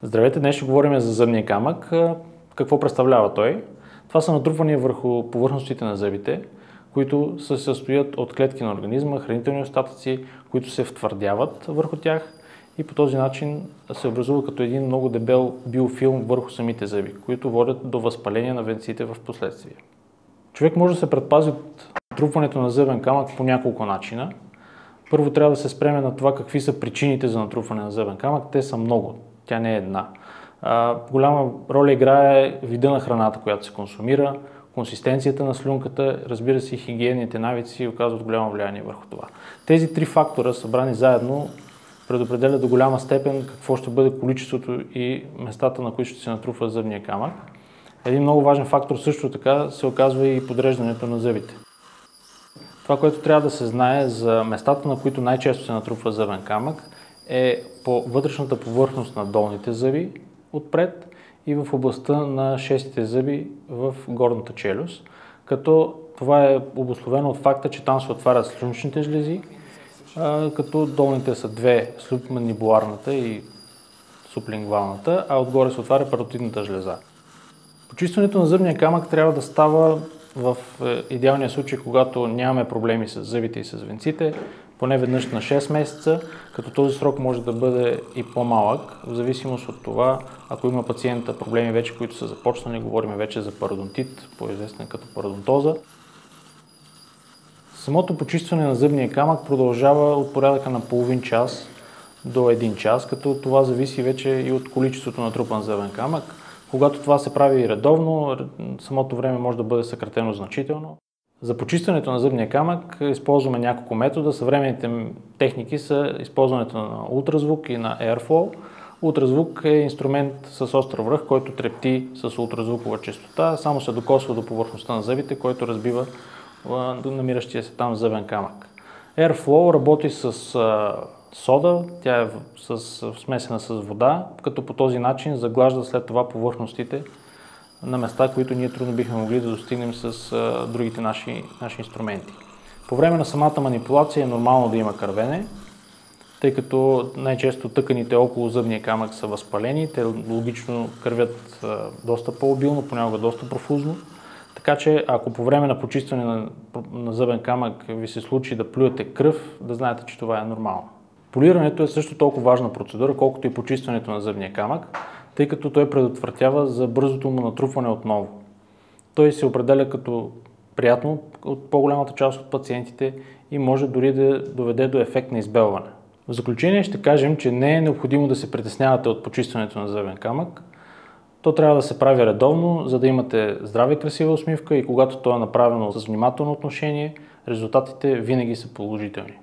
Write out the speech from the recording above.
Здравейте, днес ще говорим за зъбния камък. Какво представлява той? Това са натрупвания върху повърхностите на зъбите, които се състоят от клетки на организма, хранителни остатъци, които се втвърдяват върху тях и по този начин се образува като един много дебел биофилм върху самите зъби, които водят до възпаление на венците в последствие. Човек може да се предпази от натрупването на зъбен камък по няколко начина. Първо трябва да се спреме на това какви са причините за натрупване на зъбен камък. Те са много. Тя не е една. Голяма роля играе вида на храната, която се консумира, консистенцията на слюнката, разбира се, и хигиенните навици оказват голямо влияние върху това. Тези три фактора, събрани заедно, предопределят до голяма степен какво ще бъде количеството и местата, на които ще се натрупва зъбния камък. Един много важен фактор също така се оказва и подреждането на зъбите. Това, което трябва да се знае за местата, на които най-често се натрупва зъбен камък, е по вътрешната повърхност на долните зъби отпред и в областта на шестите зъби в горната челюст, като това е обусловено от факта, че там се отварят слюнчните жлези, като долните са две, субмандибуларната и сублингвалната, а отгоре се отваря паротидната жлеза. Почистването на зъбния камък трябва да става в идеалния случай, когато нямаме проблеми с зъбите и с венците, поне веднъж на 6 месеца, като този срок може да бъде и по-малък, в зависимост от това, ако има пациента проблеми вече, които са започнали, говорим вече за пародонтит, по-известен като пародонтоза. Самото почистване на зъбния камък продължава от порядъка на половин час до 1 час, като това зависи вече и от количеството натрупан зъбен камък. Когато това се прави редовно, самото време може да бъде съкратено значително. За почистването на зъбния камък използваме няколко метода. Съвременните техники са използването на ултразвук и на Airflow. Ултразвук е инструмент с остър връх, който трепти с ултразвукова честота, само се докосва до повърхността на зъбите, който разбива намиращия се там зъбен камък. Airflow работи с сода, тя е смесена с вода, като по този начин заглажда след това повърхностите на места, които ние трудно бихме могли да достигнем с другите наши инструменти. По време на самата манипулация е нормално да има кървене, тъй като най-често тъканите около зъбния камък са възпалени, те логично кървят доста по-обилно, понякога доста профузно. Така че ако по време на почистване на зъбен камък ви се случи да плюете кръв, да знаете, че това е нормално. Полирането е също толкова важна процедура, колкото и почистването на зъбния камък, тъй като той предотвратява за бързото му натрупване отново. Той се определя като приятно от по-голямата част от пациентите и може дори да доведе до ефект на избелване. В заключение ще кажем, че не е необходимо да се притеснявате от почистването на зъбен камък. То трябва да се прави редовно, за да имате здрава и красива усмивка и когато то е направено с внимателно отношение, резултатите винаги са положителни.